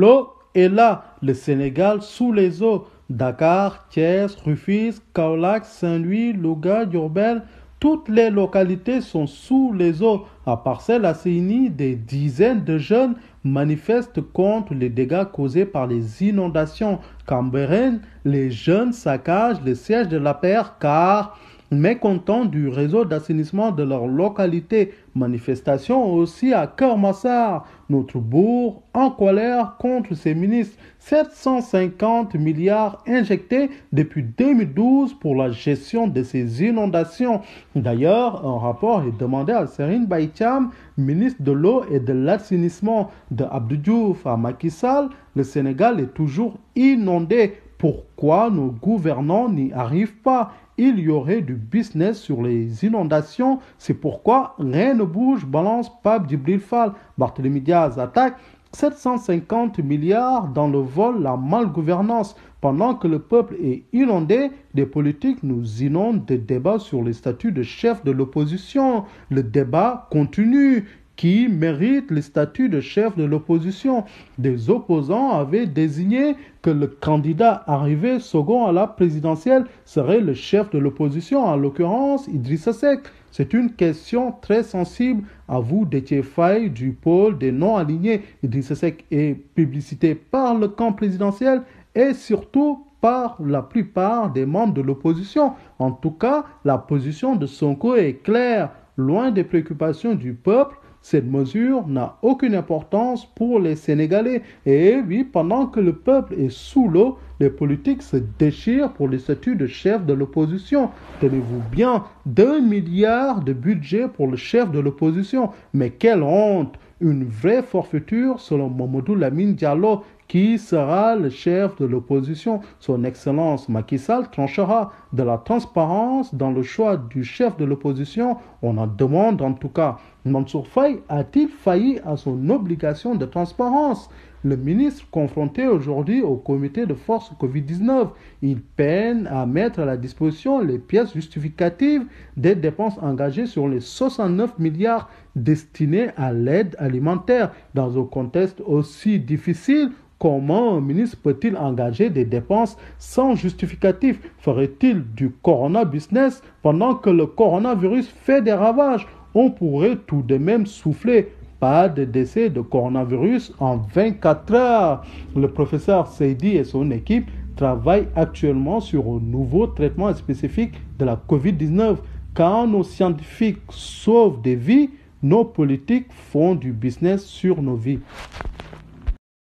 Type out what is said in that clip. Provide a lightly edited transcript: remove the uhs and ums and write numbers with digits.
L'eau est là, le Sénégal sous les eaux. Dakar, Thiès, Rufisque, Kaolack, Saint-Louis, Louga, Diourbel, toutes les localités sont sous les eaux. À Parcelles Assainies, des dizaines de jeunes manifestent contre les dégâts causés par les inondations. Cambérène, les jeunes saccagent le siège de l'APR car mécontents du réseau d'assainissement de leur localité. Manifestation aussi à Keur-Massar, notre bourg en colère contre ses ministres. 750 milliards injectés depuis 2012 pour la gestion de ces inondations. D'ailleurs, un rapport est demandé à Serine Baïtiam, ministre de l'eau et de l'assainissement de Abdou Diouf à Macky Sall. Le Sénégal est toujours inondé. Pourquoi nos gouvernants n'y arrivent pas? Il y aurait du business sur les inondations. C'est pourquoi rien ne bouge, balance Pape Djibril Fall. Barthélémy Diaz attaque 750 milliards dans le vol, la malgouvernance. Pendant que le peuple est inondé, des politiques nous inondent de débats sur les statuts de chef de l'opposition. Le débat continue. Qui mérite le statut de chef de l'opposition? Des opposants avaient désigné que le candidat arrivé second à la présidentielle serait le chef de l'opposition, en l'occurrence Idrissa Seck. C'est une question très sensible. À vous, Déthié Faye, du pôle des non-alignés. Idrissa Seck est publicité par le camp présidentiel et surtout par la plupart des membres de l'opposition. En tout cas, la position de Sonko est claire. Loin des préoccupations du peuple, cette mesure n'a aucune importance pour les Sénégalais. Et oui, pendant que le peuple est sous l'eau, les politiques se déchirent pour le statut de chef de l'opposition. Tenez-vous bien, 2 milliards de budget pour le chef de l'opposition. Mais quelle honte! Une vraie forfaiture selon Mamadou Lamine Diallo, qui sera le chef de l'opposition. Son Excellence Macky Sall tranchera. De la transparence dans le choix du chef de l'opposition, on en demande en tout cas. Mansour Faye a-t-il failli à son obligation de transparence? Le ministre confronté aujourd'hui au comité de force Covid-19, il peine à mettre à la disposition les pièces justificatives des dépenses engagées sur les 69 milliards destinés à l'aide alimentaire. Dans un contexte aussi difficile, comment un ministre peut-il engager des dépenses sans justificatif? Ferait-il du corona business pendant que le coronavirus fait des ravages? On pourrait tout de même souffler. Pas de décès de coronavirus en 24 heures. Le professeur Seydi et son équipe travaillent actuellement sur un nouveau traitement spécifique de la COVID-19. Quand nos scientifiques sauvent des vies, nos politiques font du business sur nos vies.